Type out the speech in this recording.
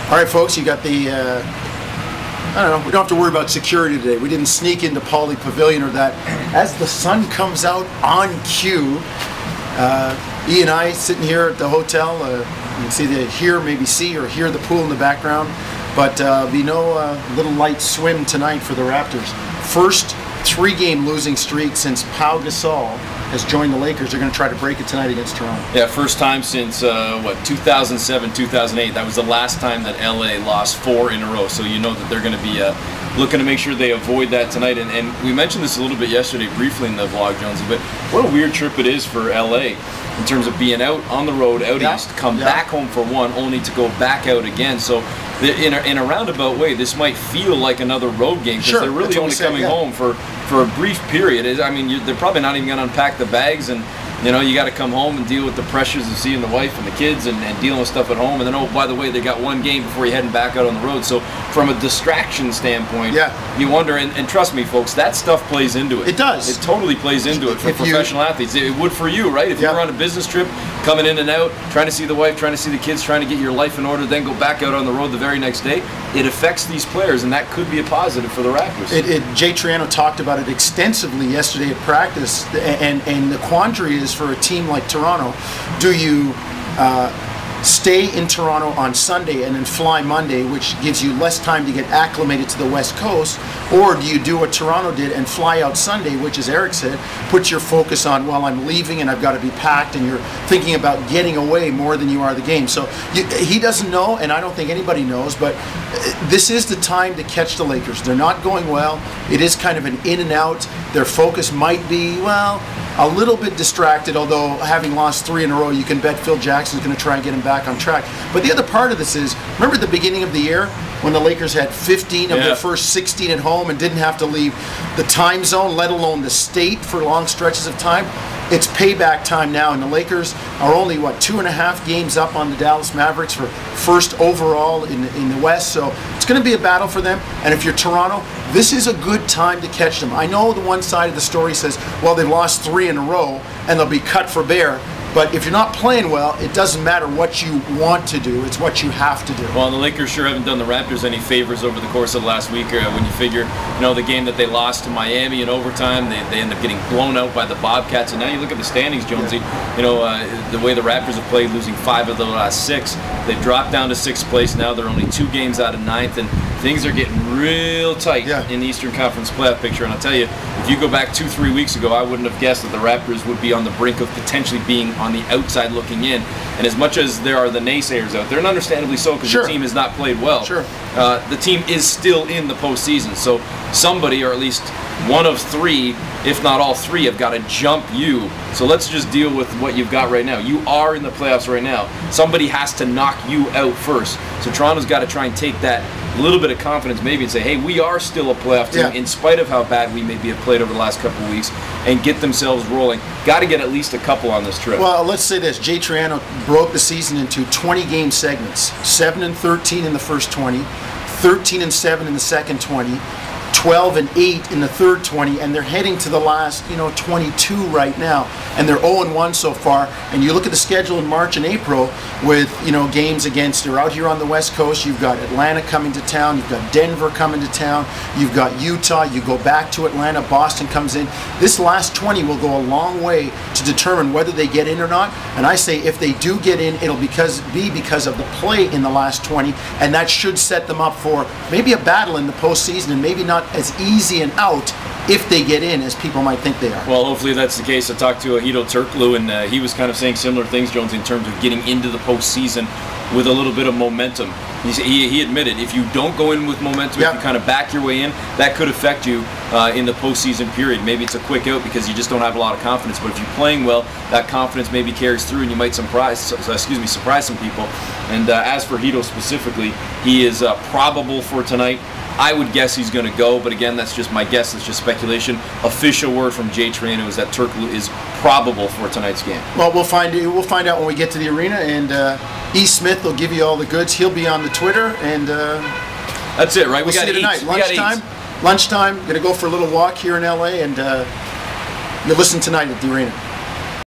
All right, folks, you got the, I don't know, we don't have to worry about security today. We didn't sneak into Pauley Pavilion or that. As the sun comes out on cue, E and I sitting here at the hotel, you can see maybe see or hear the pool in the background, but be no little light swim tonight for the Raptors. First 3-game losing streak since Pau Gasol has joined the Lakers. They're going to try to break it tonight against Toronto. Yeah, first time since, 2007, 2008. That was the last time that LA lost 4 in a row. So you know that they're going to be looking to make sure they avoid that tonight. And we mentioned this a little bit yesterday briefly in the vlog, Jonesy, but what a weird trip it is for LA in terms of being out on the road, out east, come back home for one, only to go back out again. So in a roundabout way, this might feel like another road game because they're really only coming home for a brief period. I mean, they're probably not even going to unpack the bags, and you know, you got to come home and deal with the pressures of seeing the wife and the kids and dealing with stuff at home. And then, oh, by the way, they got 1 game before you're heading back out on the road. So from a distraction standpoint, you wonder, and trust me, folks, that stuff plays into it. It does. It totally plays into it for professional athletes. It would for you, right? If you're on a business trip, coming in and out, trying to see the wife, trying to see the kids, trying to get your life in order, then go back out on the road the very next day, it affects these players, and that could be a positive for the Raptors. Jay Triano talked about it extensively yesterday at practice, and the quandary is for a team like Toronto, do you stay in Toronto on Sunday and then fly Monday, which gives you less time to get acclimated to the West Coast, or do you do what Toronto did and fly out Sunday, which, as Eric said, puts your focus on, well, I'm leaving and I've got to be packed, and you're thinking about getting away more than you are the game. So he doesn't know, and I don't think anybody knows, but this is the time to catch the Lakers. They're not going well. It is kind of an in and out. Their focus might be, well, a little bit distracted, although having lost 3 in a row, you can bet Phil Jackson's going to try and get him back on track. But the other part of this is, remember at the beginning of the year when the Lakers had 15 of their first 16 at home and didn't have to leave the time zone, let alone the state, for long stretches of time? It's payback time now, and the Lakers are only, 2.5 games up on the Dallas Mavericks for first overall in the West, so it's going to be a battle for them. And if you're Toronto, this is a good time to catch them. I know the one side of the story says, well, they've lost 3 in a row and they'll be cut for bear. But if you're not playing well, it doesn't matter what you want to do. It's what you have to do. Well, the Lakers sure haven't done the Raptors any favors over the course of the last week. When you figure, the game that they lost to Miami in overtime, they end up getting blown out by the Bobcats. And now you look at the standings, Jonesy. The way the Raptors have played, losing 5 of the last 6. They've dropped down to 6th place now. They're only 2 games out of 9th, and things are getting real tight in the Eastern Conference playoff picture. And I'll tell you, if you go back 2-3 weeks ago, I wouldn't have guessed that the Raptors would be on the brink of potentially being on the outside looking in. And as much as there are the naysayers out there, and understandably so, because the team has not played well, the team is still in the postseason. So somebody, or at least one of 3, if not all 3, have got to jump you. So let's just deal with what you've got right now. You are in the playoffs right now. Somebody has to knock you out first. So Toronto's got to try and take that little bit of confidence maybe and say, hey, we are still a playoff team in spite of how bad we maybe have played over the last couple of weeks, and get themselves rolling. Got to get at least a couple on this trip. Well, let's say this. Jay Triano broke the season into 20-game segments. 7-13 in the first 20, 13-7 in the second 20, 12-8 in the third 20, and they're heading to the last 22 right now, and they're 0-1 so far. And you look at the schedule in March and April with games against, they're out here on the West Coast. You've got Atlanta coming to town, you've got Denver coming to town, you've got Utah, you go back to Atlanta, Boston comes in. This last 20 will go a long way to determine whether they get in or not. And I say if they do get in, it'll be because of the play in the last 20, and that should set them up for maybe a battle in the postseason, and maybe not as easy an out if they get in as people might think they are. Well, hopefully that's the case. I talked to Hedo Turkoglu, and he was kind of saying similar things, Jones, in terms of getting into the postseason with a little bit of momentum. He admitted if you don't go in with momentum, if you kind of back your way in, that could affect you in the postseason period. Maybe it's a quick out because you just don't have a lot of confidence. But if you're playing well, that confidence maybe carries through, and you might surprise some people. And as for Hedo specifically, he is probable for tonight. I would guess he's going to go, but again, that's just my guess. It's just speculation. Official word from Jay Triano is that Turkoglu is probable for tonight's game. Well, we'll find out when we get to the arena, and E. Smith will give you all the goods. He'll be on the Twitter, and that's it, right? We'll see you tonight. Lunchtime. Going to go for a little walk here in LA, and you'll listen tonight at the arena.